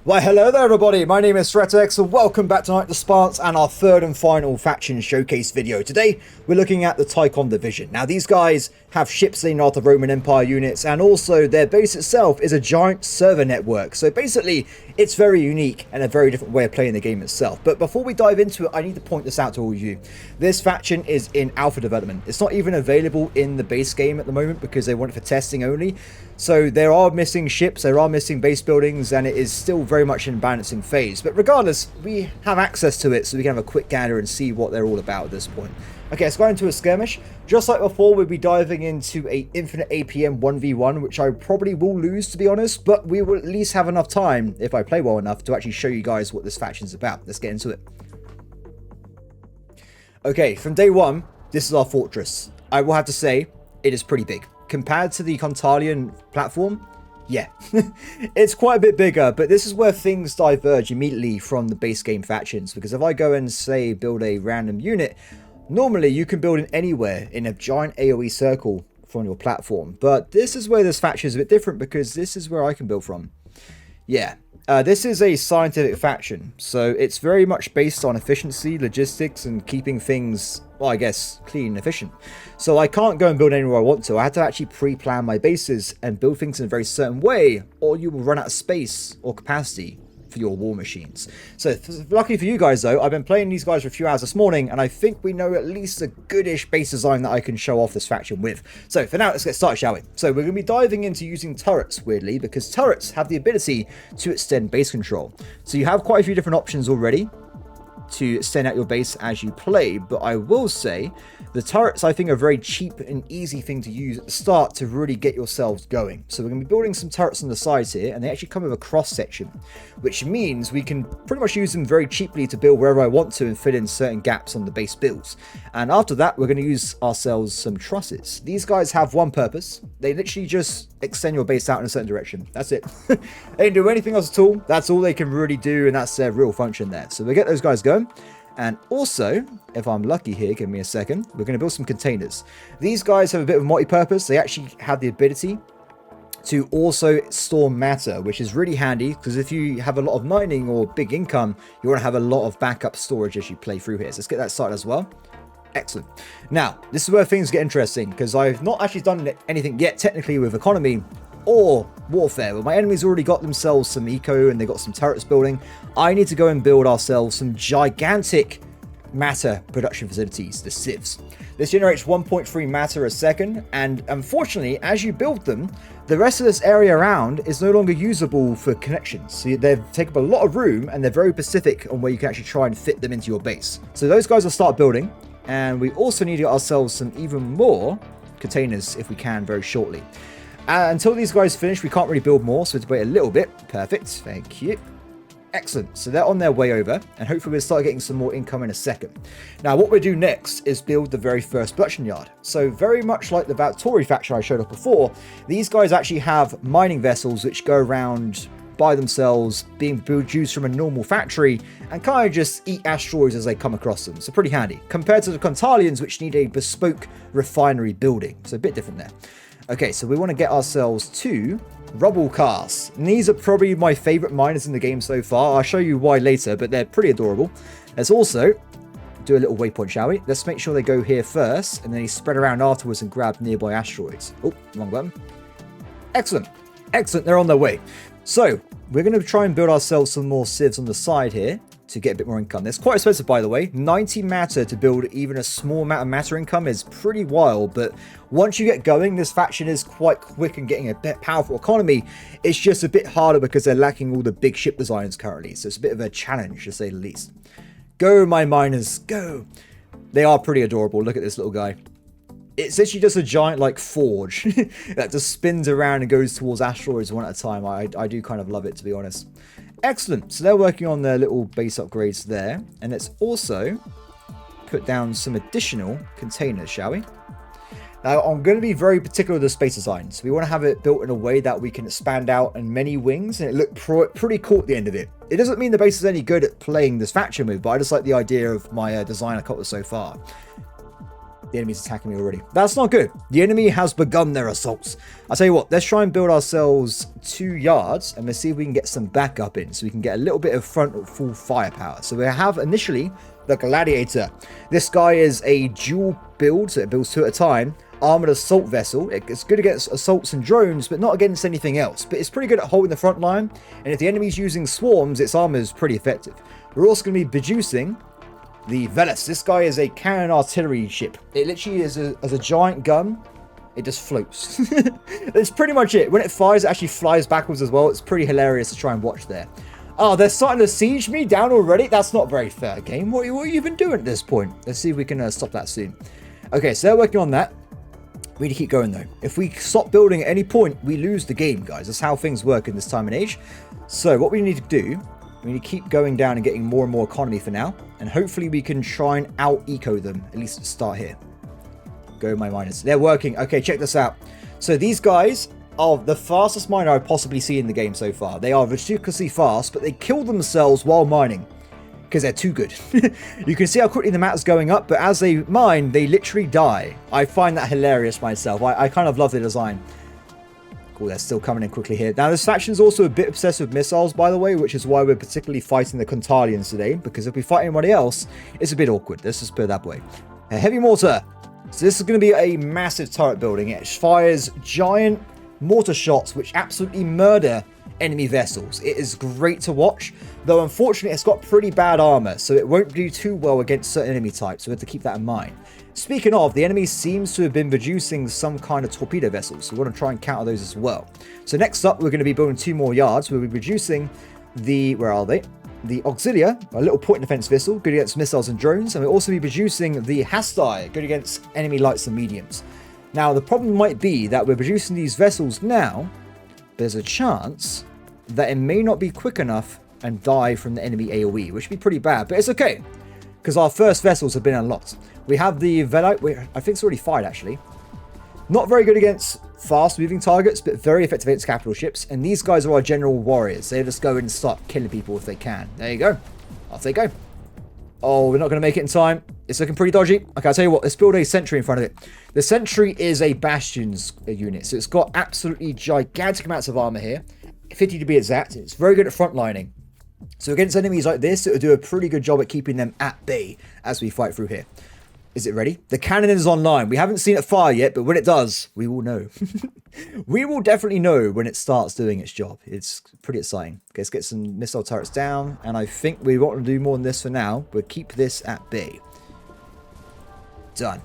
Why, hello there everybody, my name is Threatex and welcome back to Annihilate The Spance and our third and final faction showcase video. Today, we're looking at the Tychon division. Now these guys have ships named after Roman Empire units, and also their base itself is a giant server network. So basically, it's very unique and a very different way of playing the game itself. But before we dive into it, I need to point this out to all of you. This faction is in alpha development. It's not even available in the base game at the moment because they want it for testing only. So there are missing ships, there are missing base buildings, and it is still very much in balancing phase. But regardless, we have access to it, so we can have a quick gander and see what they're all about at this point. Okay, let's go into a skirmish. Just like before, we'll be diving into a infinite APM 1v1, which I probably will lose, to be honest, but we will at least have enough time, if I play well enough, to actually show you guys what this faction is about. Let's get into it. Okay, from day one, this is our fortress. I will have to say, it is pretty big. Compared to the Contalian platform, yeah, it's quite a bit bigger, but this is where things diverge immediately from the base game factions, because if I go and say build a random unit, normally you can build it anywhere in a giant AoE circle from your platform, but this is where this faction is a bit different because this is where I can build from. Yeah. This is a scientific faction, so it's very much based on efficiency, logistics, and keeping things, well, I guess, clean and efficient. So I can't go and build anywhere I want to. I have to actually pre-plan my bases and build things in a very certain way, or you will run out of space or capacity for your war machines. So luckily for you guys though, I've been playing these guys for a few hours this morning, and I think we know at least a goodish base design that I can show off this faction with. So for now, let's get started, shall we? So we're going to be diving into using turrets, weirdly, because turrets have the ability to extend base control. So you have quite a few different options already to extend out your base as you play, but I will say the turrets I think are a very cheap and easy thing to use at the start to really get yourselves going. So we're going to be building some turrets on the sides here, and they actually come with a cross section, which means we can pretty much use them very cheaply to build wherever I want to and fill in certain gaps on the base builds. And after that, we're going to use ourselves some trusses. These guys have one purpose. They literally just extend your base out in a certain direction. That's it. They don't do anything else at all. That's all they can really do, and that's their real function there. So we get those guys going. And also, if I'm lucky here, give me a second, we're going to build some containers. These guys have a bit of multi-purpose. They actually have the ability to also store matter, which is really handy because if you have a lot of mining or big income, you want to have a lot of backup storage as you play through here. So let's get that started as well. Excellent. Now, this is where things get interesting because I've not actually done anything yet technically with economy or warfare, but my enemies already got themselves some eco and they got some turrets building. I need to go and build ourselves some gigantic matter production facilities, the sieves. This generates 1.3 matter a second, and unfortunately, as you build them, the rest of this area around is no longer usable for connections. So they take up a lot of room, and they're very specific on where you can actually try and fit them into your base. So those guys will start building, and we also need to get ourselves some even more containers if we can very shortly. Until these guys finish, we can't really build more, so we have to wait a little bit. Perfect, thank you. Excellent, so they're on their way over, and hopefully we'll start getting some more income in a second. Now, what we'll do next is build the very first production yard. So very much like the Valtori faction I showed off before, these guys actually have mining vessels which go around by themselves, being produced from a normal factory, and kind of just eat asteroids as they come across them. So pretty handy, compared to the Contalians, which need a bespoke refinery building. So a bit different there. Okay, so we want to get ourselves two rubble casts. And these are probably my favorite miners in the game so far. I'll show you why later, but they're pretty adorable. Let's also do a little waypoint, shall we? Let's make sure they go here first, and then they spread around afterwards and grab nearby asteroids. Oh, wrong button. Excellent. Excellent, they're on their way. So, we're going to try and build ourselves some more sieves on the side here to get a bit more income. That's quite expensive, by the way. 90 matter to build even a small amount of matter income is pretty wild, but once you get going, this faction is quite quick in getting a bit powerful economy. It's just a bit harder because they're lacking all the big ship designs currently, so it's a bit of a challenge, to say the least. Go, my miners, go! They are pretty adorable. Look at this little guy. It's actually just a giant, like, forge that just spins around and goes towards asteroids one at a time. I do kind of love it, to be honest. Excellent. So they're working on their little base upgrades there. And let's also put down some additional containers, shall we? Now, I'm going to be very particular with the space design. So we want to have it built in a way that we can expand out in many wings and it look pretty cool at the end of it. It doesn't mean the base is any good at playing this faction move, but I just like the idea of my design I got with so far. The enemy's attacking me already. That's not good. The enemy has begun their assaults. I'll tell you what, let's try and build ourselves 2 yards and let's see if we can get some backup in so we can get a little bit of front full firepower. So we have initially the Gladiator. This guy is a dual build, so it builds 2 at a time. Armored assault vessel. It's good against assaults and drones, but not against anything else. But it's pretty good at holding the front line. And if the enemy's using swarms, its armor is pretty effective. We're also going to be producing the Velas. This guy is a cannon artillery ship. It literally is as a giant gun. It just floats. That's pretty much it. When it fires, it actually flies backwards as well. It's pretty hilarious to try and watch there. Oh, they're starting to siege me down already? That's not very fair, game. What have you been doing at this point? Let's see if we can stop that soon. Okay, so they're working on that. We need to keep going though. If we stop building at any point, we lose the game, guys. That's how things work in this time and age. So what we need to do, we need to keep going down and getting more and more economy for now. And hopefully we can try and out-eco them, at least start here. Go my miners. They're working. Okay, check this out. So these guys are the fastest miner I've possibly seen in the game so far. They are ridiculously fast, but they kill themselves while mining. Because they're too good. You can see how quickly the map is going up, but as they mine, they literally die. I find that hilarious myself. I kind of love the design. Cool, they're still coming in quickly here. Now, this faction is also a bit obsessed with missiles, by the way, which is why we're particularly fighting the Contalians today, because if we fight anybody else, it's a bit awkward. Let's just put it that way. A heavy mortar. So this is going to be a massive turret building. It fires giant mortar shots, which absolutely murder enemy vessels. It is great to watch, though unfortunately it's got pretty bad armor, so it won't do too well against certain enemy types, so we have to keep that in mind. Speaking of, the enemy seems to have been producing some kind of torpedo vessels, so we want to try and counter those as well. So next up, we're going to be building 2 more yards. We'll be producing the, where are they? The Auxilia, a little point defense vessel, good against missiles and drones, and we'll also be producing the Hasti, good against enemy lights and mediums. Now, the problem might be that we're producing these vessels now, but there's a chance that it may not be quick enough and die from the enemy AoE, which would be pretty bad, but it's okay, because our first vessels have been unlocked. We have the Velite, I think it's already fired actually. Not very good against fast moving targets, but very effective against capital ships, and these guys are our general warriors. They just go in and start killing people if they can. There you go. Off they go. Oh, we're not going to make it in time. It's looking pretty dodgy. Okay, I'll tell you what, let's build a sentry in front of it. The sentry is a bastions unit, so it's got absolutely gigantic amounts of armor here. 50 to be exact. It's very good at frontlining. So against enemies like this, it will do a pretty good job at keeping them at bay as we fight through here. Is it ready? The cannon is online. We haven't seen it fire yet, but when it does, we will know. We will definitely know when it starts doing its job. It's pretty exciting. Okay, let's get some missile turrets down, and I think we want to do more than this for now. We'll keep this at bay. Done.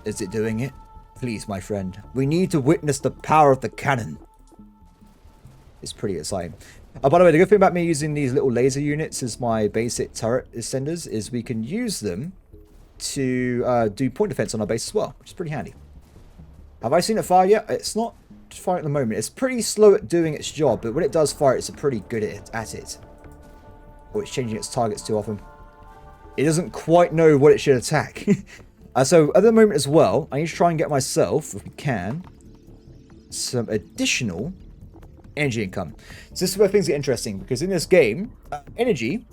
Is it doing it? Please, my friend. We need to witness the power of the cannon. It's pretty exciting. By the way, the good thing about me using these little laser units as my basic turret ascenders is we can use them to do point defense on our base as well, which is pretty handy. Have I seen it fire yet? It's not firing at the moment. It's pretty slow at doing its job, but when it does fire, it's pretty good at it. Or it's changing its targets too often. It doesn't quite know what it should attack. So at the moment as well, I need to try and get myself, if we can, some additional energy income. So this is where things get interesting, because in this game, energy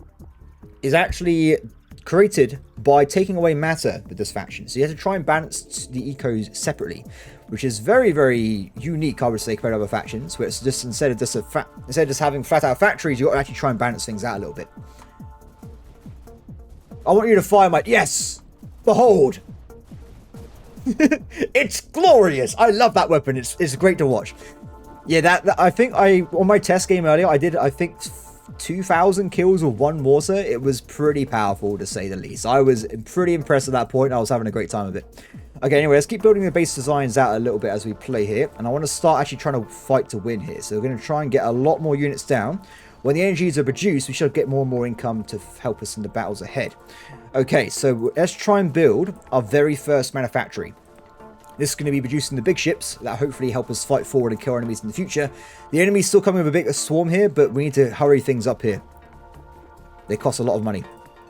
is actually created by taking away matter with this faction. So you have to try and balance the ecos separately, which is very, very unique, I would say, compared to other factions, where it's just instead of just having flat out factories, you got to actually try and balance things out a little bit. I want you to fire my... Yes! Behold! It's glorious! I love that weapon. It's great to watch. Yeah, I think on my test game earlier, I did, I think, 2,000 kills with one mortar. It was pretty powerful, to say the least. I was pretty impressed at that point. I was having a great time with it. Okay, anyway, let's keep building the base designs out a little bit as we play here. And I want to start actually trying to fight to win here. So we're going to try and get a lot more units down. When the energies are produced, we should get more and more income to help us in the battles ahead. Okay, so let's try and build our very first manufactory. This is going to be producing the big ships that hopefully help us fight forward and kill enemies in the future. The enemy's still coming with a big swarm here, but we need to hurry things up here. They cost a lot of money.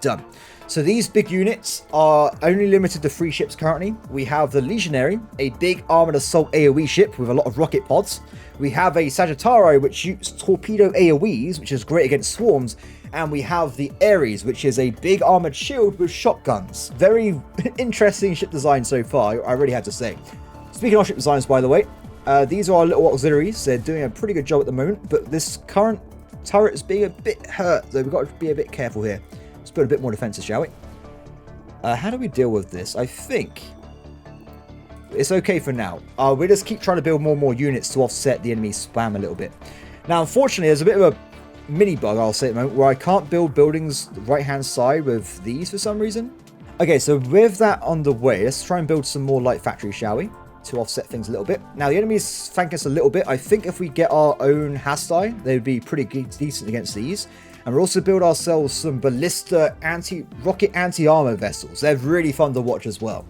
Done. So these big units are only limited to 3 ships currently. We have the Legionary, a big armored assault AoE ship with a lot of rocket pods. We have a Sagittario, which shoots torpedo AoEs, which is great against swarms. And we have the Ares, which is a big armored shield with shotguns. Very interesting ship design so far, I really have to say. Speaking of ship designs, by the way, these are our little auxiliaries. They're doing a pretty good job at the moment, but this current turret is being a bit hurt, so we've got to be a bit careful here. Let's build a bit more defenses, shall we? How do we deal with this? I think it's okay for now. We just keep trying to build more and more units to offset the enemy spam a little bit. Now, unfortunately, there's a bit of a mini bug, I'll say at the moment, where I can't build buildings right-hand side with these for some reason. Okay, so with that on the way, let's try and build some more light factories, shall we? To offset things a little bit. Now, the enemy's flanking us a little bit. I think if we get our own Hasti, they would be pretty decent against these. And we'll also build ourselves some ballista rocket anti-armor vessels. They're really fun to watch as well.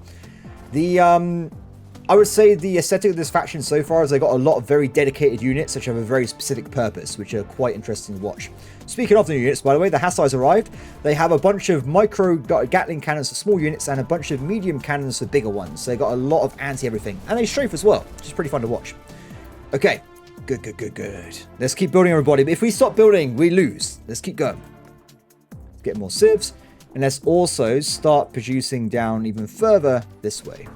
I would say the aesthetic of this faction so far is they got a lot of very dedicated units which have a very specific purpose, which are quite interesting to watch. Speaking of the units, by the way, the Hastis arrived. They have a bunch of micro Gatling cannons for small units and a bunch of medium cannons for bigger ones. So they got a lot of anti-everything. And they strafe as well, which is pretty fun to watch. Okay, good. Let's keep building, everybody. But if we stop building, we lose. Let's keep going. Let's get more civs. And let's also start producing down even further this way.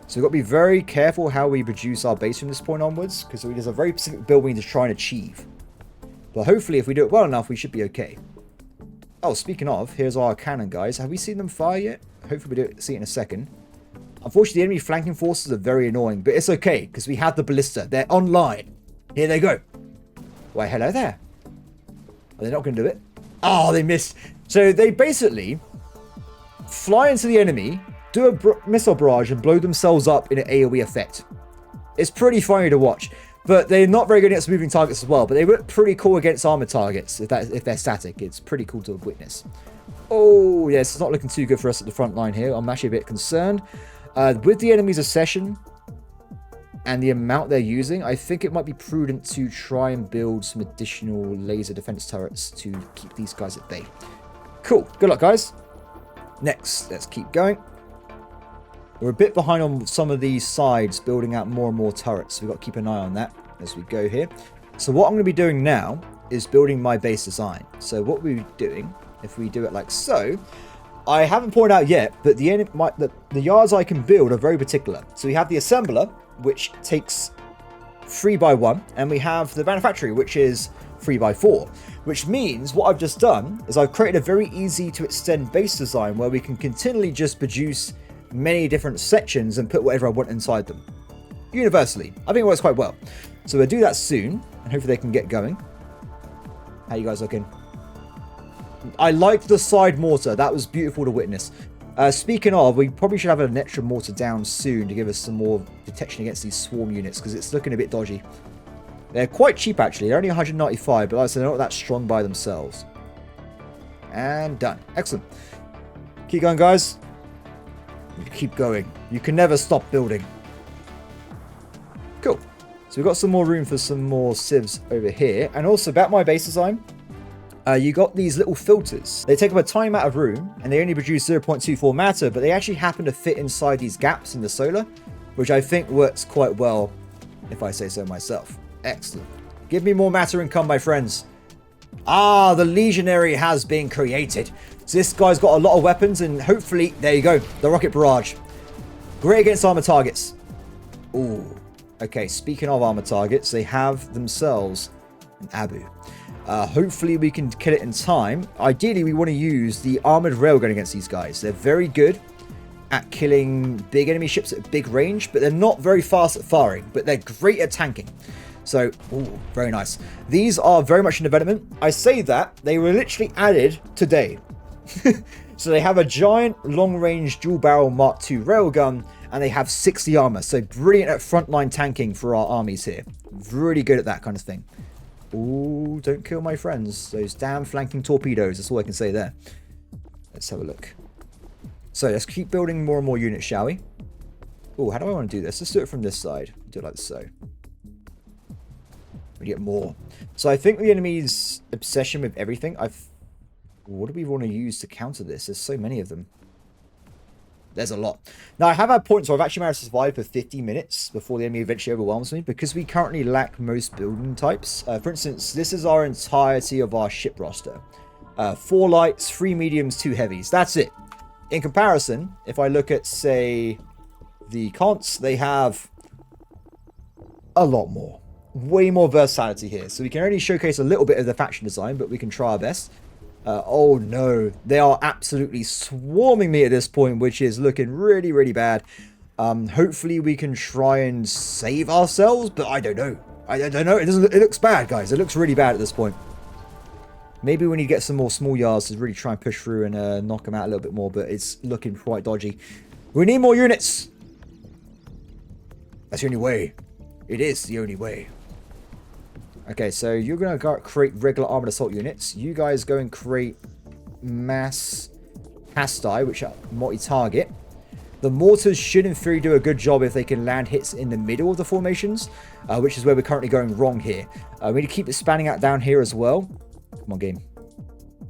So we've got to be very careful how we produce our base from this point onwards, because there's a very specific build we need to try and achieve. But hopefully, if we do it well enough, we should be okay. Oh, speaking of, here's our cannon, guys. Have we seen them fire yet? Hopefully we see it in a second. Unfortunately, the enemy flanking forces are very annoying, but it's okay, because we have the ballista. They're online. Here they go. Why, hello there. Are they not going to do it? Oh, they missed. So they basically fly into the enemy, do a missile barrage, and blow themselves up in an AoE effect. It's pretty funny to watch, but they're not very good against moving targets as well. But they look pretty cool against armored targets if they're static. It's pretty cool to witness. Oh, yes, it's not looking too good for us at the front line here. I'm actually a bit concerned. With the enemy's accession and the amount they're using, I think it might be prudent to try and build some additional laser defense turrets to keep these guys at bay. Cool. Good luck, guys. Next, let's keep going. We're a bit behind on some of these sides, building out more and more turrets. So we've got to keep an eye on that as we go here. So what I'm going to be doing now is building my base design. So what we're doing, if we do it like so, I haven't pointed out yet, but the yards I can build are very particular. So we have the assembler, which takes 3x1, and we have the manufactory, which is 3x4. Which means what I've just done is I've created a very easy to extend base design where we can continually just produce many different sections and put whatever I want inside them. Universally. I think it works quite well. So we'll do that soon, and hopefully they can get going. How you guys looking? I liked the side mortar. That was beautiful to witness. Speaking of, we probably should have an extra mortar down soon to give us some more protection against these swarm units, because it's looking a bit dodgy. They're quite cheap, actually. They're only 195, but like I said, they're not that strong by themselves. And done. Excellent. Keep going, guys. Keep going. You can never stop building. Cool. So we've got some more room for some more civs over here. And also, about my base design, you got these little filters. They take up a tiny amount of room, and they only produce 0.24 matter, but they actually happen to fit inside these gaps in the solar, which I think works quite well, if I say so myself. Excellent. Give me more matter income, my friends. Ah, the Legionary has been created. So this guy's got a lot of weapons, and hopefully, there you go, the rocket barrage. Great against armor targets. Ooh. Okay, speaking of armor targets, they have themselves an Abu. Hopefully we can kill it in time. Ideally, we want to use the armored railgun against these guys. They're very good at killing big enemy ships at big range, but they're not very fast at firing, but they're great at tanking. So, ooh, very nice. These are very much in development. I say that, they were literally added today. So they have a giant long-range dual-barrel Mark II railgun, and they have 60 armor. So brilliant at frontline tanking for our armies here. Really good at that kind of thing. Ooh, don't kill my friends. Those damn flanking torpedoes. That's all I can say there. Let's have a look. So let's keep building more and more units, shall we? Ooh, how do I want to do this? Let's do it from this side. Do it like so. We get more. So I think the enemy's obsession with everything, What do we want to use to counter this? There's so many of them. There's a lot. Now, I have had points where I've actually managed to survive for 50 minutes before the enemy eventually overwhelms me, because we currently lack most building types. For instance, this is our entirety of our ship roster. 4 lights, 3 mediums, 2 heavies. That's it. In comparison, if I look at, say, the Cons, they have a lot more. Way more versatility here. So we can only showcase a little bit of the faction design, but we can try our best. Oh no, they are absolutely swarming me at this point, which is looking really, really bad. Hopefully we can try and save ourselves, but I don't know. I don't know. It looks bad, guys. It looks really bad at this point. Maybe we need to get some more small yards to really try and push through and knock them out a little bit more, but it's looking quite dodgy. We need more units. That's the only way. It is the only way. Okay, so you're going to create regular armored assault units. You guys go and create mass hasti, which are multi-target. The mortars should, in theory, do a good job if they can land hits in the middle of the formations, which is where we're currently going wrong here. We need to keep it spanning out down here as well. Come on, game.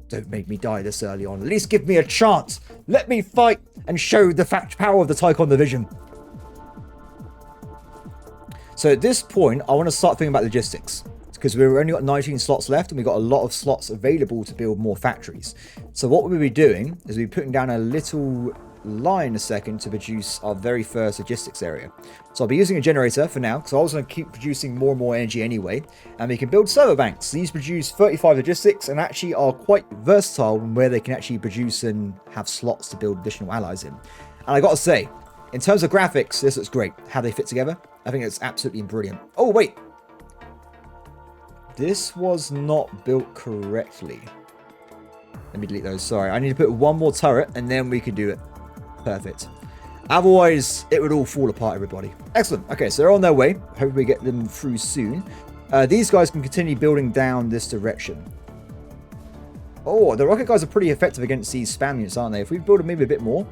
Don't make me die this early on. At least give me a chance. Let me fight and show the power of the Tychon division. So at this point, I want to start thinking about logistics, because we've only got 19 slots left and we've got a lot of slots available to build more factories. So what we'll be doing is we'll be putting down a little line a second to produce our very first logistics area. So I'll be using a generator for now, because I was going to keep producing more and more energy anyway. And we can build server banks. These produce 35 logistics and actually are quite versatile in where they can actually produce and have slots to build additional allies in. And I got to say, in terms of graphics, this looks great. How they fit together, I think it's absolutely brilliant. Oh, wait. This was not built correctly. Let me delete those. Sorry. I need to put one more turret and then we can do it. Perfect. Otherwise, it would all fall apart, everybody. Excellent. Okay, so they're on their way. Hopefully we get them through soon. These guys can continue building down this direction. Oh, the rocket guys are pretty effective against these spam units, aren't they? If we build them maybe a bit more.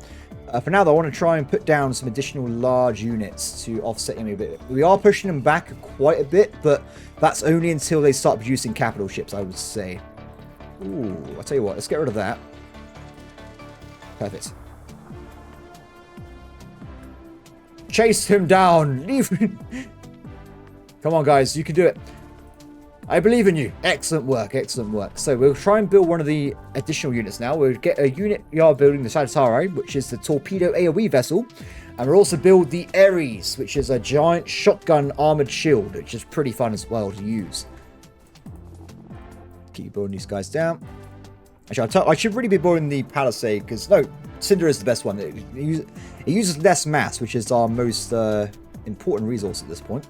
For now, though, I want to try and put down some additional large units to offset them a bit. We are pushing them back quite a bit, but that's only until they start producing capital ships, I would say. Ooh, I'll tell you what, let's get rid of that. Perfect. Chase him down. Leave him. Come on, guys, you can do it. I believe in you. Excellent work, excellent work. So we'll try and build one of the additional units now. We'll get a unit we are building the Sagittari, which is the torpedo AoE vessel. And we'll also build the Ares, which is a giant shotgun armored shield, which is pretty fun as well to use. Keep building these guys down. Actually, I should really be building the Palisade, because, no, Cinder is the best one. It uses less mass, which is our most important resource at this point.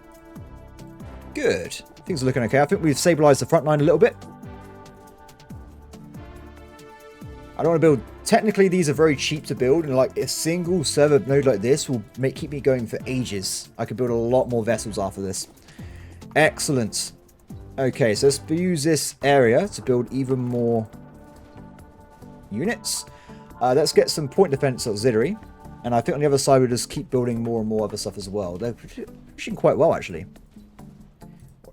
Good. Things are looking okay. I think we've stabilized the front line a little bit. I don't want to build... Technically, these are very cheap to build, and like a single server node like this will keep me going for ages. I could build a lot more vessels after this. Excellent. Okay, so let's use this area to build even more units. Let's get some point defense auxiliary. And I think on the other side, we'll just keep building more and more other stuff as well. They're pushing quite well, actually.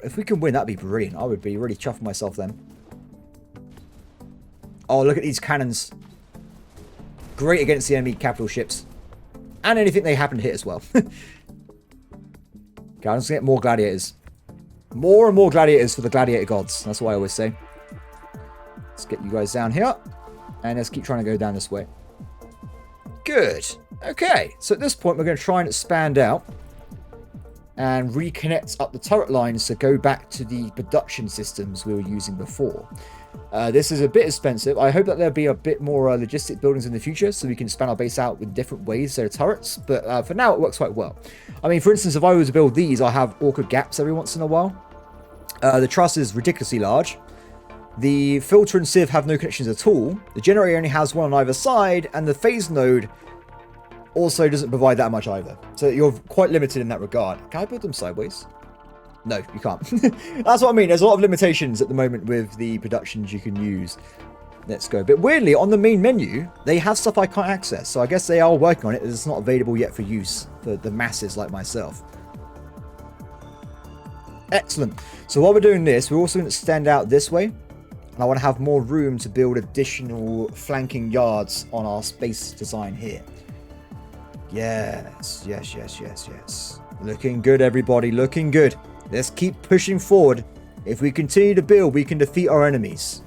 If we can win, that'd be brilliant. I would be really chuffing myself then. Oh, look at these cannons. Great against the enemy capital ships. And anything they happen to hit as well. Okay, I'm just going to get more gladiators. More and more gladiators for the gladiator gods. That's what I always say. Let's get you guys down here. And let's keep trying to go down this way. Good. Okay, so at this point, we're going to try and expand out. And reconnect up the turret lines to go back to the production systems we were using before. This is a bit expensive. I hope that there'll be a bit more logistic buildings in the future so we can expand our base out with different ways to turrets. But for now, it works quite well. I mean, for instance, if I was to build these, I'll have awkward gaps every once in a while. The truss is ridiculously large. The filter and sieve have no connections at all. The generator only has one on either side, and the phase node also doesn't provide that much either. So you're quite limited in that regard. Can I build them sideways? No, you can't. That's what I mean. There's a lot of limitations at the moment with the productions you can use. Let's go. But weirdly, on the main menu, they have stuff I can't access. So I guess they are working on it. It's not available yet for use for the masses like myself. Excellent. So while we're doing this, we're also going to extend out this way. And I want to have more room to build additional flanking yards on our space design here. Yes, yes, yes, yes, yes. Looking good, everybody. Looking good. Let's keep pushing forward. If we continue to build, we can defeat our enemies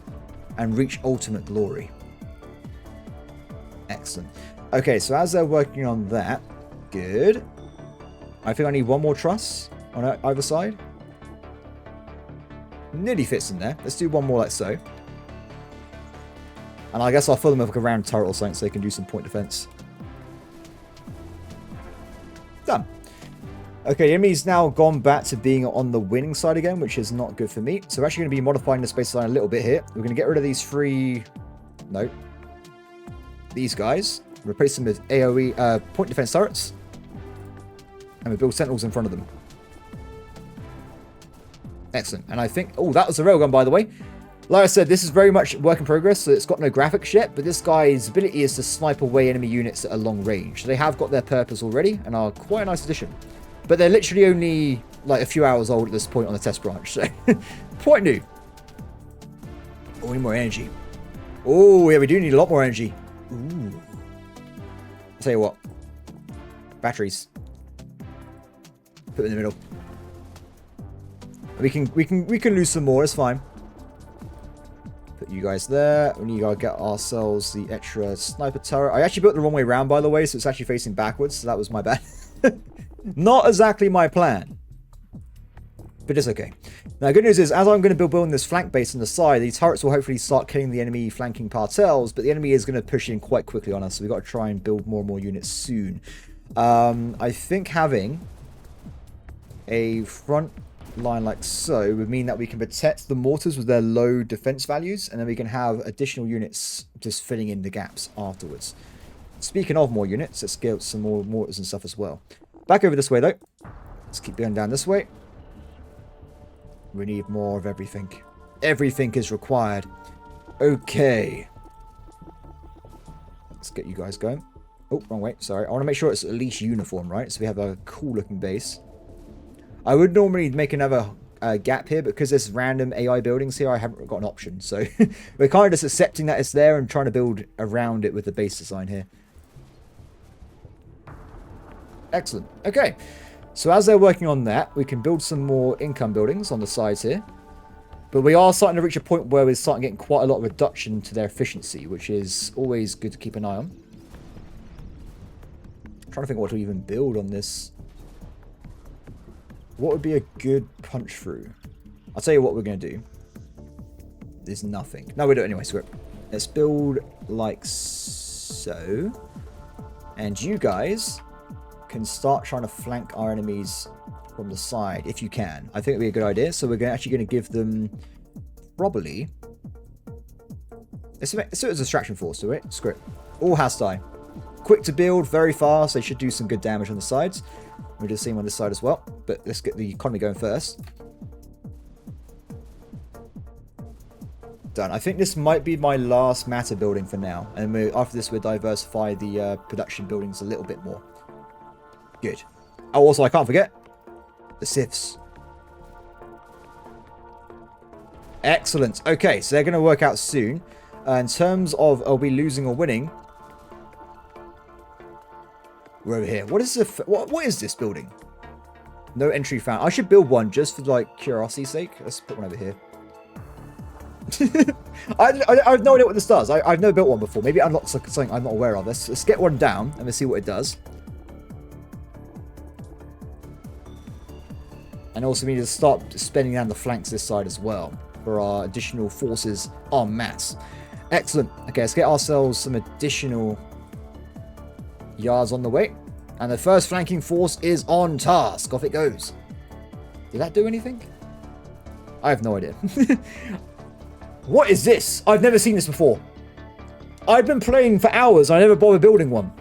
and reach ultimate glory. Excellent. Okay, so as they're working on that, good. I think I need one more truss on either side. Nearly fits in there. Let's do one more like so. And I guess I'll fill them with like a round turret or something so they can do some point defense. Done. Okay, the enemy's now gone back to being on the winning side again, which is not good for me. So we're actually going to be modifying the space design a little bit here. We're going to get rid of these three... No. These guys. Replace them with AoE point defense turrets. And we build sentinels in front of them. Excellent. And I think... Oh, that was the railgun, by the way. Like I said, this is very much work in progress, so it's got no graphics yet, but this guy's ability is to snipe away enemy units at a long range. So they have got their purpose already, and are quite a nice addition. But they're literally only like a few hours old at this point on the test branch, so quite new. Oh, we need more energy. Oh, yeah, we do need a lot more energy. Ooh. I'll tell you what. Batteries. Put them in the middle. We can lose some more, it's fine. Put you guys there. We need to get ourselves the extra sniper turret. I actually built the wrong way around, by the way, so it's actually facing backwards, so that was my bad. Not exactly my plan. But it's okay. Now, good news is, as I'm going to build this flank base on the side, the turrets will hopefully start killing the enemy flanking partels, but the enemy is going to push in quite quickly on us, so we've got to try and build more and more units soon. I think having a front line like so would mean that we can protect the mortars with their low defense values, and then we can have additional units just filling in the gaps afterwards. Speaking of more units, let's get some more mortars and stuff as well. Back over this way, though. Let's keep going down this way. We need more of everything. Everything is required. Okay. Let's get you guys going. Oh, wrong way. Sorry. I want to make sure it's at least uniform, right? So we have a cool-looking base. I would normally make another gap here, but because there's random AI buildings here, I haven't got an option. So we're kind of just accepting that it's there and trying to build around it with the base design here. Excellent. Okay. So as they're working on that, we can build some more income buildings on the sides here. But we are starting to reach a point where we're starting getting quite a lot of reduction to their efficiency, which is always good to keep an eye on. I'm trying to think what to even build on this. What would be a good punch through? I'll tell you what we're going to do. There's nothing. No, we do it anyway. Screw it. Let's build like so. And you guys can start trying to flank our enemies from the side, if you can. I think it would be a good idea. So we're actually going to give them probably... So it's a distraction force, do it? Screw it. All hostile. Quick to build, very fast. They should do some good damage on the sides. We'll do the same on this side as well. But let's get the economy going first. Done. I think this might be my last matter building for now. And after this, we'll diversify the production buildings a little bit more. Good. Oh, also, I can't forget the sieves. Excellent. Okay, so they're going to work out soon. In terms of are we losing or winning, we're over here. What is this building? No entry found. I should build one just for like curiosity's sake. Let's put one over here. I have no idea what this does. I've never built one before. Maybe it unlocks something I'm not aware of. Let's get one down and let's see what it does. And also we need to start spending down the flanks this side as well for our additional forces en masse. Excellent. Okay, let's get ourselves some additional yards on the way. And the first flanking force is on task. Off it goes. Did that do anything? I have no idea. What is this? I've never seen this before. I've been playing for hours. I never bothered building one.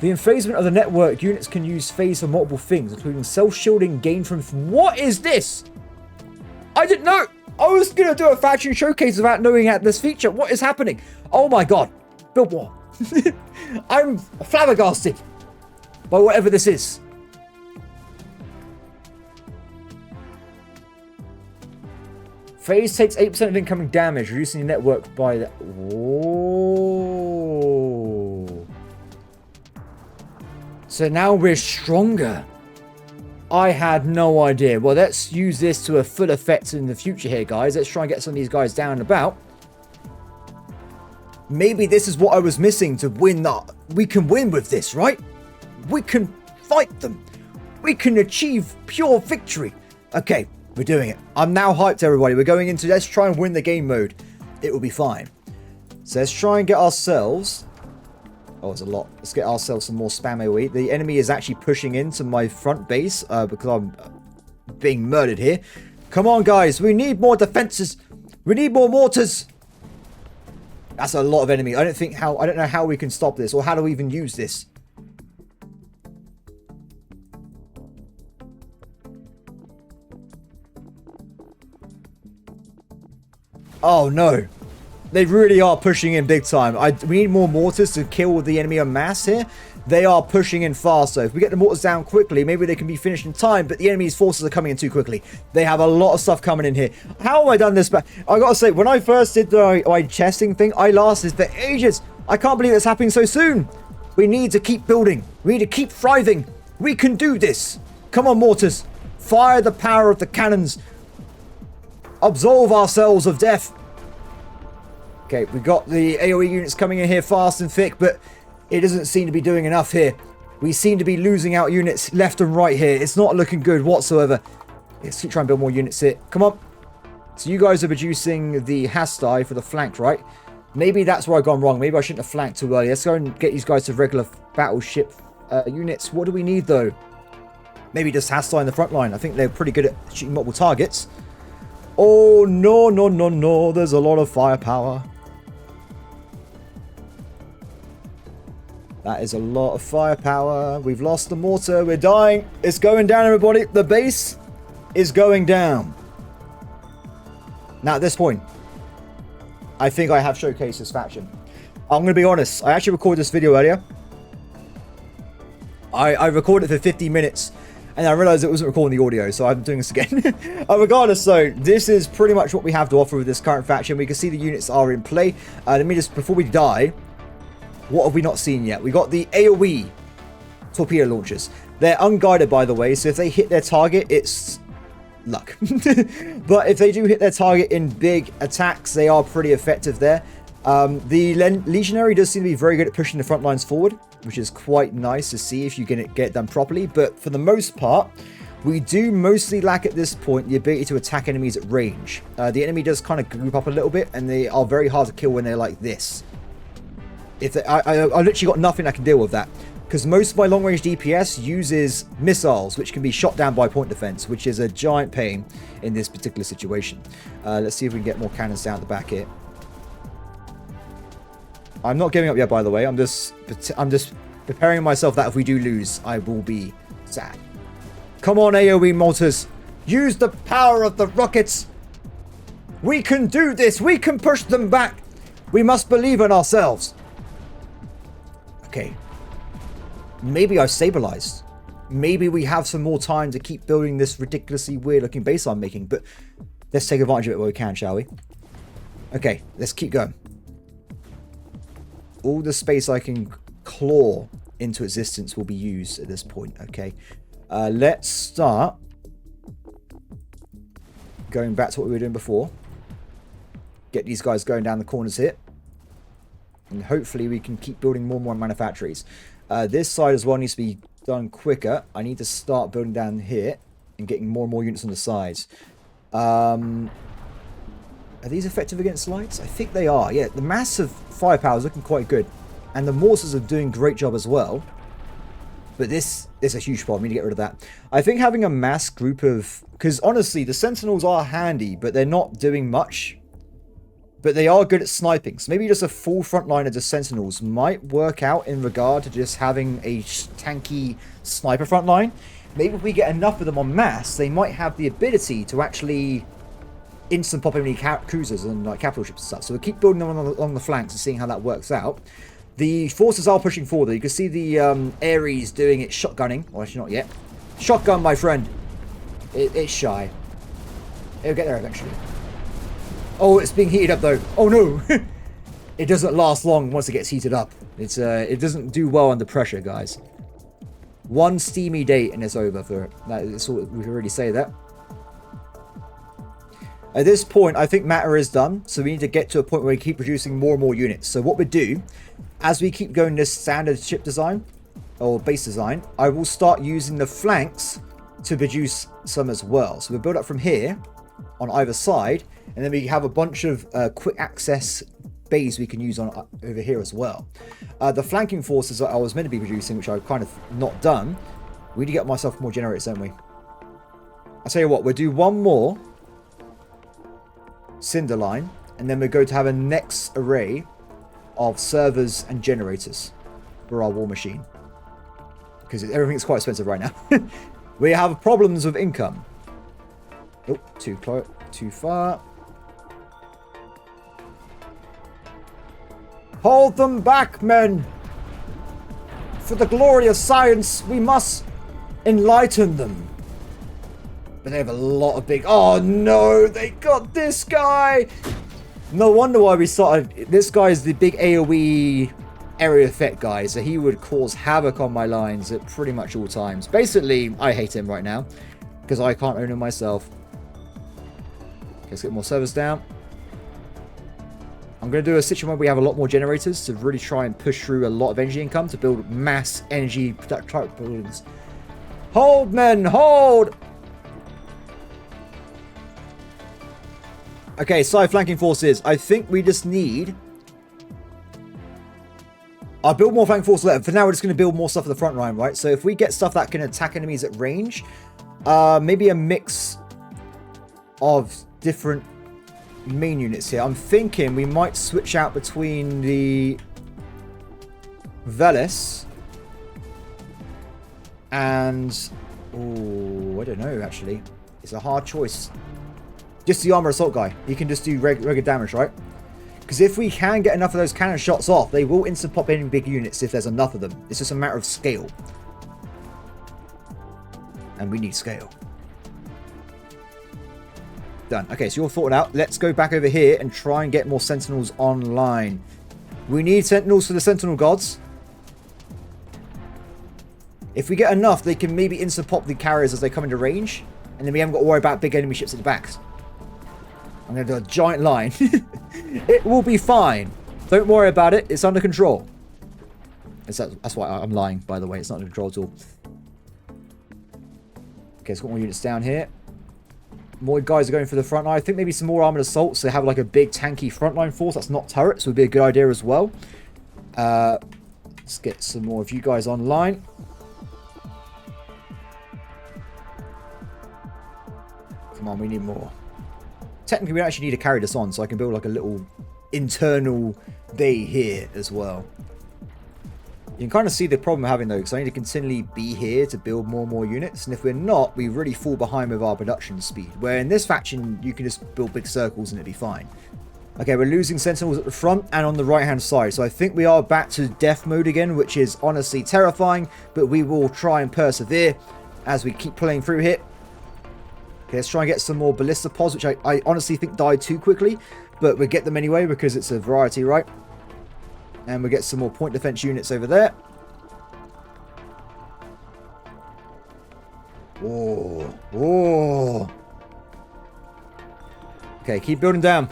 The enfazement of the network units can use phase for multiple things, including self-shielding gained from... What is this? I didn't know. I was going to do a faction showcase without knowing this feature. What is happening? Oh my god. Build more. I'm flabbergasted by whatever this is. Phase takes 8% of incoming damage, reducing the network by the... Whoa. So now we're stronger. I had no idea. Well, let's use this to a full effect in the future here, guys. Let's try and get some of these guys down and about. Maybe this is what I was missing to win that. We can win with this, right? We can fight them. We can achieve pure victory. Okay, we're doing it. I'm now hyped, everybody. We're going into let's try and win the game mode. It will be fine. So let's try and get ourselves... Oh, it's a lot. Let's get ourselves some more spam AoE. The enemy is actually pushing into my front base because I'm being murdered here. Come on, guys. We need more defenses. We need more mortars. That's a lot of enemy. I don't know how we can stop this or how do we even use this. Oh no. They really are pushing in big time. We need more mortars to kill the enemy en masse here. They are pushing in fast, so if we get the mortars down quickly, maybe they can be finished in time, but the enemy's forces are coming in too quickly. They have a lot of stuff coming in here. How have I done this? I gotta say, when I first did my chesting thing, I lasted for ages. I can't believe it's happening so soon. We need to keep building. We need to keep thriving. We can do this. Come on, mortars. Fire the power of the cannons. Absolve ourselves of death. Okay, we got the AoE units coming in here fast and thick, but it doesn't seem to be doing enough here. We seem to be losing out units left and right here. It's not looking good whatsoever. Let's keep trying to build more units here. Come on. So you guys are producing the Hasti for the flank, right? Maybe that's where I've gone wrong. Maybe I shouldn't have flanked too early. Let's go and get these guys to regular battleship units. What do we need, though? Maybe just Hasti in the front line. I think they're pretty good at shooting multiple targets. Oh, no, no, no, no. There's a lot of firepower. That is a lot of firepower. We've lost the mortar. We're dying. It's going down, everybody. The base is going down. Now, at this point, I think I have showcased this faction. I'm going to be honest. I actually recorded this video earlier. I recorded it for 50 minutes. And I realized it wasn't recording the audio, so I'm doing this again. Regardless, so this is pretty much what we have to offer with this current faction. We can see the units are in play. Let me just, before we die... What have we not seen yet? We got the AoE torpedo launchers. They're unguided, by the way, so if they hit their target, it's luck. But if they do hit their target in big attacks, they are pretty effective there. The Legionary does seem to be very good at pushing the front lines forward, which is quite nice to see if you can get it done properly. But for the most part, we do mostly lack at this point the ability to attack enemies at range. The enemy does kind of group up a little bit, and they are very hard to kill when they're like this. I literally got nothing I can deal with that, because most of my long-range DPS uses missiles, which can be shot down by point defense, which is a giant pain in this particular situation. Let's see if we can get more cannons down at the back here. I'm not giving up yet, by the way. I'm just preparing myself that if we do lose, I will be sad. Come on, AoE mortars. Use the power of the rockets. We can do this. We can push them back. We must believe in ourselves. Okay. Maybe I've stabilized. Maybe we have some more time to keep building this ridiculously weird looking base I'm making, but let's take advantage of it where we can, shall we? Okay, let's keep going. All the space I can claw into existence will be used at this point, okay? Let's start going back to what we were doing before. Get these guys going down the corners here. And hopefully we can keep building more and more manufactories. This side as well needs to be done quicker. I need to start building down here and getting more and more units on the sides. Are these effective against lights? I think they are. Yeah, the massive firepower is looking quite good. And the mortars are doing a great job as well. But this is a huge problem. We need to get rid of that. I think having a mass group of... Because honestly, the Sentinels are handy, but they're not doing much. But they are good at sniping. So maybe just a full front line of the Sentinels might work out in regard to just having a tanky sniper front line. Maybe if we get enough of them en masse, they might have the ability to actually instant pop enemy cruisers and like capital ships and stuff. So we'll keep building them along the flanks and seeing how that works out. The forces are pushing forward. You can see the Ares doing its shotgunning. Well, actually not yet. Shotgun, my friend. It's shy. It'll get there eventually. Oh, it's being heated up though. Oh no. It doesn't last long once it gets heated up. It doesn't do well under pressure, guys. One steamy day and it's over for that. That's all we can really say that. At this point, I think matter is done, so we need to get to a point where we keep producing more and more units. So what we do, as we keep going this standard ship design, or base design, I will start using the flanks to produce some as well. So we'll build up from here, on either side, and then we have a bunch of quick access bays we can use on over here as well. The flanking forces that I was meant to be producing, which I've kind of not done, we need to get myself more generators, don't we? I'll tell you what, we'll do one more cinder line, and then we're going to have a next array of servers and generators for our war machine, because everything's quite expensive right now. We have problems with income. Oh, too far. Hold them back, men! For the glory of science, we must enlighten them. But they have a lot of big... Oh no, they got this guy! No wonder why we started... This guy is the big AoE area effect guy, so he would cause havoc on my lines at pretty much all times. Basically, I hate him right now, because I can't own him myself. Okay, let's get more servers down. I'm going to do a situation where we have a lot more generators to really try and push through a lot of energy income to build mass energy type buildings. Hold, men, hold! Okay, side flanking forces. I think we just need... I'll build more flanking forces later. For now, we're just going to build more stuff at the front line, right? So if we get stuff that can attack enemies at range, maybe a mix of different main units here. I'm thinking we might switch out between the Velis and... Oh, I don't know, actually. It's a hard choice. Just the armor assault guy. He can just do regular damage, right? Because if we can get enough of those cannon shots off, they will instant pop in big units if there's enough of them. It's just a matter of scale. And we need scale. Done. Okay, so you're thought out. Let's go back over here and try and get more sentinels online. We need sentinels for the sentinel gods. If we get enough, they can maybe instant pop the carriers as they come into range. And then we haven't got to worry about big enemy ships at the backs. I'm going to do a giant line. It will be fine. Don't worry about it. It's under control. That's why I'm lying, by the way. It's not under control at all. Okay, it's got more units down here. More guys are going for the front line. I think maybe some more armored assaults. They have like a big tanky frontline force. That's not turrets. Would be a good idea as well. Let's get some more of you guys online. Come on, we need more. Technically, we actually need to carry this on, so I can build like a little internal bay here as well. You can kind of see the problem we're having though, because I need to continually be here to build more and more units, and if we're not, we really fall behind with our production speed. Where in this faction, you can just build big circles and it'd be fine. Okay, we're losing sentinels at the front and on the right-hand side, so I think we are back to death mode again, which is honestly terrifying, but we will try and persevere as we keep playing through here. Okay, let's try and get some more ballista pods, which I honestly think died too quickly, but we'll get them anyway because it's a variety, right? And we'll get some more point defense units over there. Whoa. Whoa. Okay, keep building down.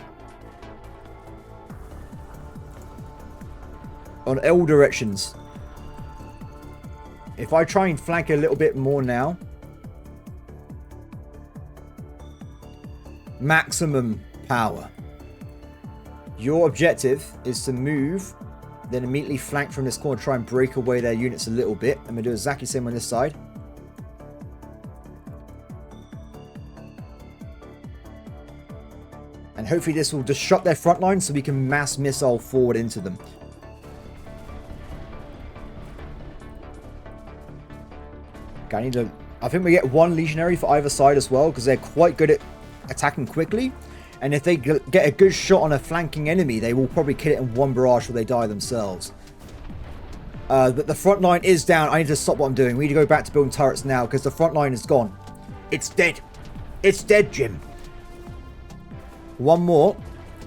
On all directions. If I try and flank a little bit more now. Maximum power. Your objective is to move, then immediately flank from this corner, try and break away their units a little bit. I'm going to do exactly the same on this side. And hopefully this will disrupt their front line so we can mass missile forward into them. Okay, I think we get one legionary for either side as well, because they're quite good at attacking quickly. And if they get a good shot on a flanking enemy, they will probably kill it in one barrage or they die themselves. But the front line is down. I need to stop what I'm doing. We need to go back to building turrets now because the front line is gone. It's dead. It's dead, Jim. One more.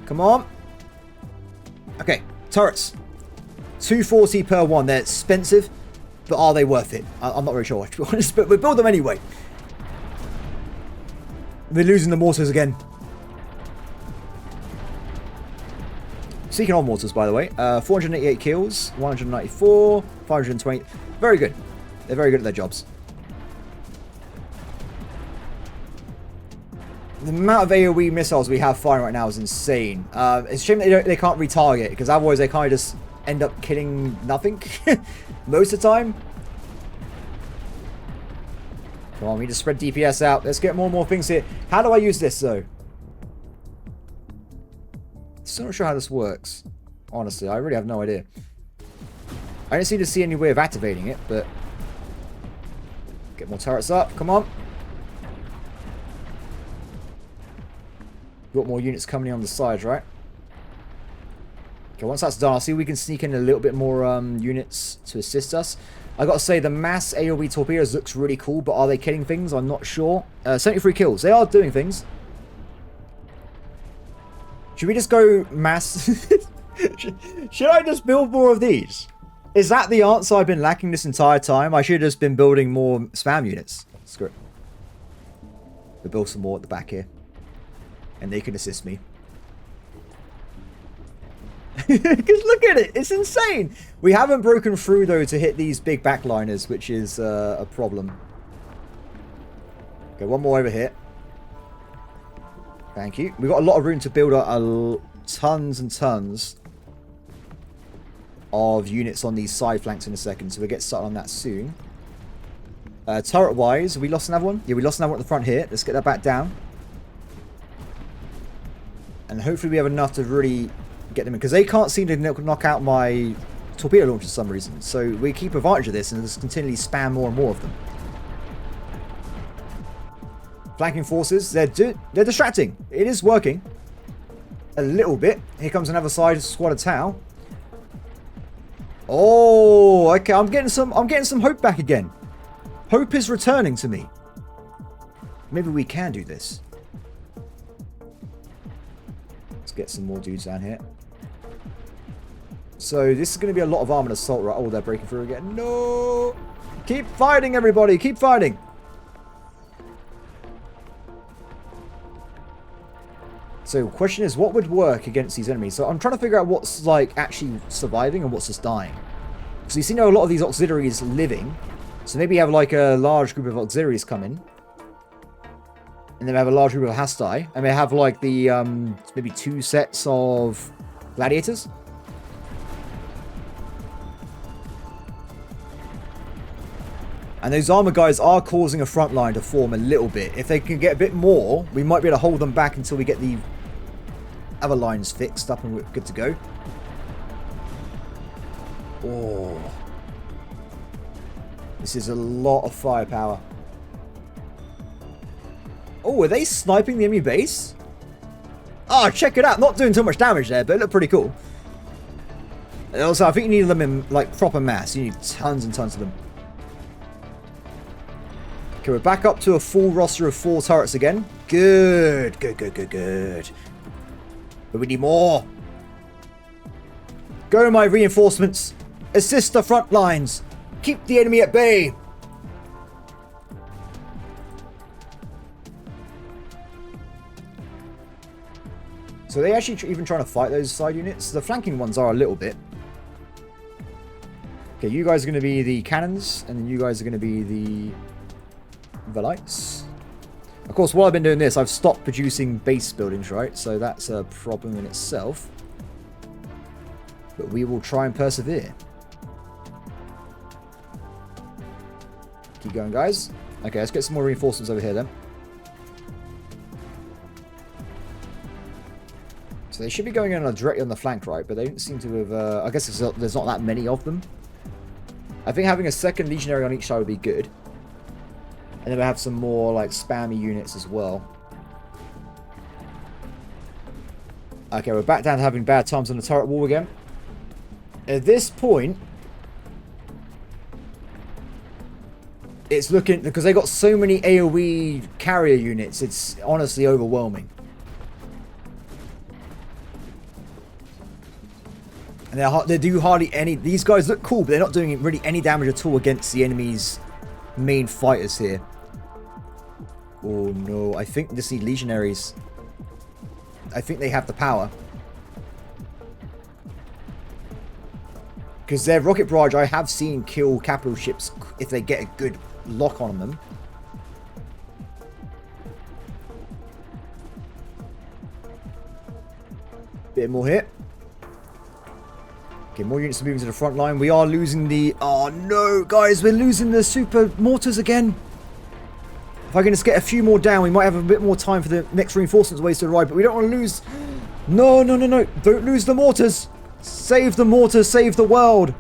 Come on. Okay, turrets. 240 per one. They're expensive, but are they worth it? I'm not very sure, to be honest, but we'll build them anyway. We're losing the mortars again. Speaking of mortars, by the way, 488 kills, 194, 520. Very good. They're very good at their jobs. The amount of AoE missiles we have firing right now is insane. It's a shame that they can't retarget, because otherwise they kind of just end up killing nothing most of the time. Come on, we need to spread DPS out. Let's get more and more things here. How do I use this, though? Still not sure how this works. Honestly, I really have no idea. I don't seem to see any way of activating it, but... Get more turrets up. Come on. Got more units coming in on the sides, right? Okay, once that's done, I'll see if we can sneak in a little bit more units to assist us. I gotta say, the mass AoE torpedoes looks really cool, but are they killing things? I'm not sure. 73 kills. They are doing things. Should we just go mass? Should I just build more of these? Is that the answer I've been lacking this entire time? I should have just been building more spam units. Screw it. We'll build some more at the back here. And they can assist me. Because look at it. It's insane. We haven't broken through, though, to hit these big backliners, which is a problem. Okay, one more over here. Thank you. We've got a lot of room to build tons and tons of units on these side flanks in a second, so we'll get started on that soon. Turret-wise, we lost another one? Yeah, we lost another one at the front here. Let's get that back down. And hopefully we have enough to really get them in, because they can't seem to knock out my torpedo launcher for some reason. So we keep advantage of this and just continually spam more and more of them. Flanking forces, they're distracting. It is working. A little bit. Here comes another side squad of Tau. Oh, okay. I'm getting some hope back again. Hope is returning to me. Maybe we can do this. Let's get some more dudes down here. So this is going to be a lot of armored assault, right? Oh, they're breaking through again. No! Keep fighting, everybody! Keep fighting! So the question is, what would work against these enemies? So I'm trying to figure out what's like actually surviving and what's just dying. So you see now a lot of these auxiliaries living. So maybe you have like a large group of auxiliaries come in. And then we have a large group of Hasti. And we have like the maybe 2 sets of gladiators. And those armor guys are causing a front line to form a little bit. If they can get a bit more, we might be able to hold them back until we get the other lines fixed up and we're good to go. Oh. This is a lot of firepower. Oh, are they sniping the enemy base? Oh, check it out. Not doing too much damage there, but it looked pretty cool. And also, I think you need them in like proper mass. You need tons and tons of them. Okay, we're back up to a full roster of 4 turrets again. Good. Good, good, good, good. But we need more. Go, my reinforcements. Assist the front lines. Keep the enemy at bay. So are they actually even trying to fight those side units? The flanking ones are a little bit. Okay, you guys are going to be the cannons, and then you guys are going to be the lights. Of course, while I've been doing this, I've stopped producing base buildings, right? So that's a problem in itself. But we will try and persevere. Keep going, guys. Okay, let's get some more reinforcements over here then. So they should be going in directly on the flank, right? But they don't seem to have... I guess there's not that many of them. I think having a second legionary on each side would be good. And then we have some more like spammy units as well. Okay, we're back down to having bad times on the turret wall again. At this point, it's looking, because they got so many AoE carrier units, it's honestly overwhelming. And they do hardly any... These guys look cool, but they're not doing really any damage at all against the enemy's main fighters here. Oh no, I think this need legionaries. I think they have the power. Because their rocket barrage I have seen kill capital ships if they get a good lock on them. Bit more hit. Okay, more units are moving to the front line. We are losing the... Oh no, guys, we're losing the super mortars again. If I can just get a few more down, we might have a bit more time for the next reinforcements waves to arrive. But we don't want to lose... No, no, no, no. Don't lose the mortars. Save the mortars, save the world.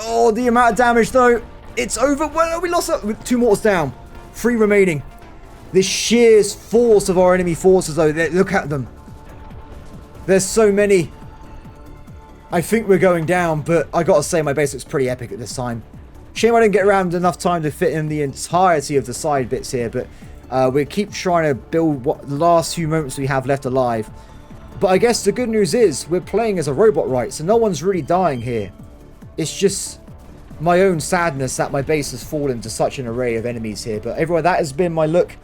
Oh, the amount of damage, though. It's over. Well, we lost that with 2 mortars down. 3 remaining. The sheer force of our enemy forces, though. Look at them. There's so many. I think we're going down, but I gotta say my base looks pretty epic at this time. Shame I didn't get around enough time to fit in the entirety of the side bits here, but we keep trying to build what the last few moments we have left alive. But I guess the good news is we're playing as a robot, right? So no one's really dying here. It's just my own sadness that my base has fallen to such an array of enemies here. But everyone, that has been my look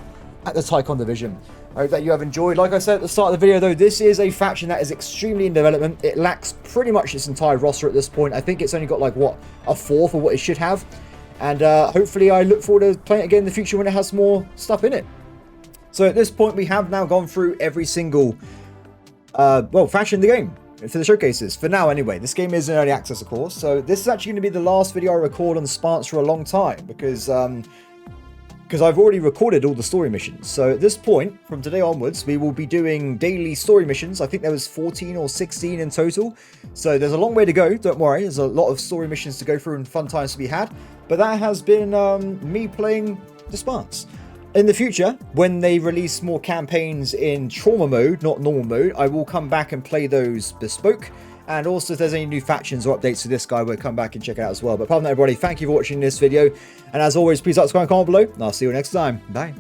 at the Tychon division. I hope that you have enjoyed. Like I said at the start of the video, though, this is a faction that is extremely in development. It lacks pretty much its entire roster at this point. I think it's only got like, what, a 4th of what it should have. And hopefully I look forward to playing it again in the future when it has more stuff in it. So at this point, we have now gone through every single... well, faction in the game for the showcases. For now, anyway. This game is in early access, of course. So this is actually going to be the last video I record on the Spance for a long time. Because I've already recorded all the story missions. So at this point, from today onwards, we will be doing daily story missions. I think there was 14 or 16 in total. So there's a long way to go. Don't worry. There's a lot of story missions to go through and fun times to be had. But that has been me playing the Spance. In the future, when they release more campaigns in trauma mode, not normal mode, I will come back and play those bespoke. And also, if there's any new factions or updates to this guy, we'll come back and check it out as well. But apart from that, everybody, thank you for watching this video. And as always, please like, subscribe, and comment below. And I'll see you next time. Bye.